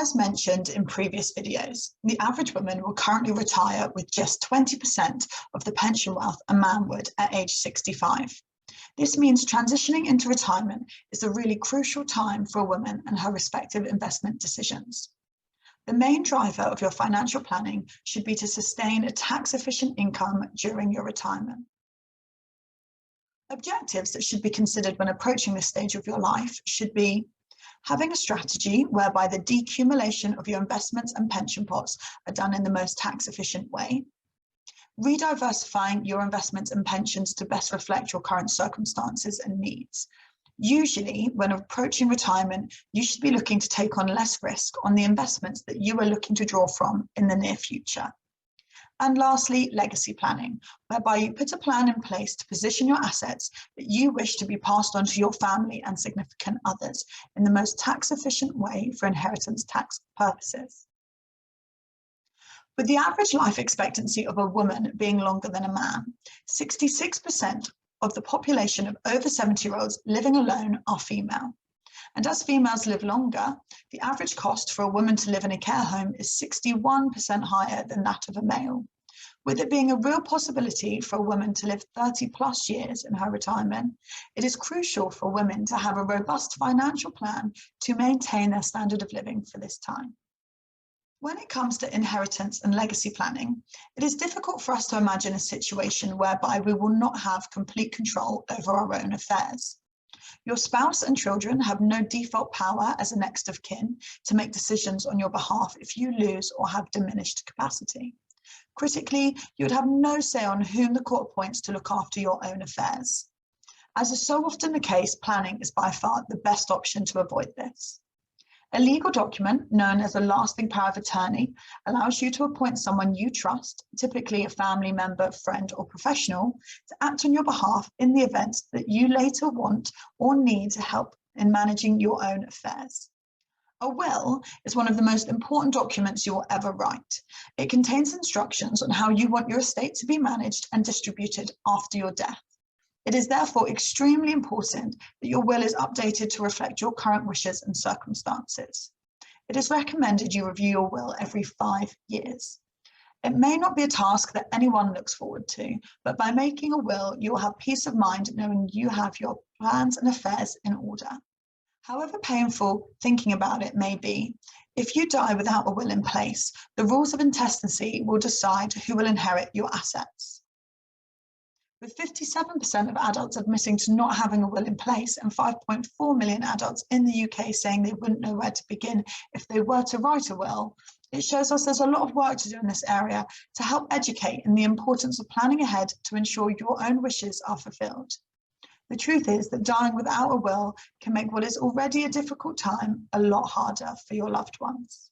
As mentioned in previous videos, the average woman will currently retire with just 20% of the pension wealth a man would at age 65. This means transitioning into retirement is a really crucial time for a woman and her respective investment decisions. The main driver of your financial planning should be to sustain a tax-efficient income during your retirement. Objectives that should be considered when approaching this stage of your life should be having a strategy whereby the decumulation of your investments and pension pots are done in the most tax-efficient way, rediversifying your investments and pensions to best reflect your current circumstances and needs. Usually, when approaching retirement, you should be looking to take on less risk on the investments that you are looking to draw from in the near future. And lastly, legacy planning, whereby you put a plan in place to position your assets that you wish to be passed on to your family and significant others in the most tax-efficient way for inheritance tax purposes. With the average life expectancy of a woman being longer than a man, 66% of the population of over 70-year-olds living alone are female. And as females live longer, the average cost for a woman to live in a care home is 61% higher than that of a male. With it being a real possibility for a woman to live 30+ years in her retirement, it is crucial for women to have a robust financial plan to maintain their standard of living for this time. When it comes to inheritance and legacy planning, it is difficult for us to imagine a situation whereby we will not have complete control over our own affairs. Your spouse and children have no default power as a next of kin to make decisions on your behalf if you lose or have diminished capacity. Critically, you would have no say on whom the court appoints to look after your own affairs. As is so often the case, planning is by far the best option to avoid this. A legal document, known as a lasting power of attorney, allows you to appoint someone you trust, typically a family member, friend, or professional, to act on your behalf in the event that you later want or need help in managing your own affairs. A will is one of the most important documents you will ever write. It contains instructions on how you want your estate to be managed and distributed after your death. It is therefore extremely important that your will is updated to reflect your current wishes and circumstances. It is recommended you review your will every 5 years. It may not be a task that anyone looks forward to, but by making a will, you will have peace of mind knowing you have your plans and affairs in order. However painful thinking about it may be, if you die without a will in place, the rules of intestacy will decide who will inherit your assets. With 57% of adults admitting to not having a will in place and 5.4 million adults in the UK saying they wouldn't know where to begin if they were to write a will, it shows us there's a lot of work to do in this area to help educate in the importance of planning ahead to ensure your own wishes are fulfilled. The truth is that dying without a will can make what is already a difficult time a lot harder for your loved ones.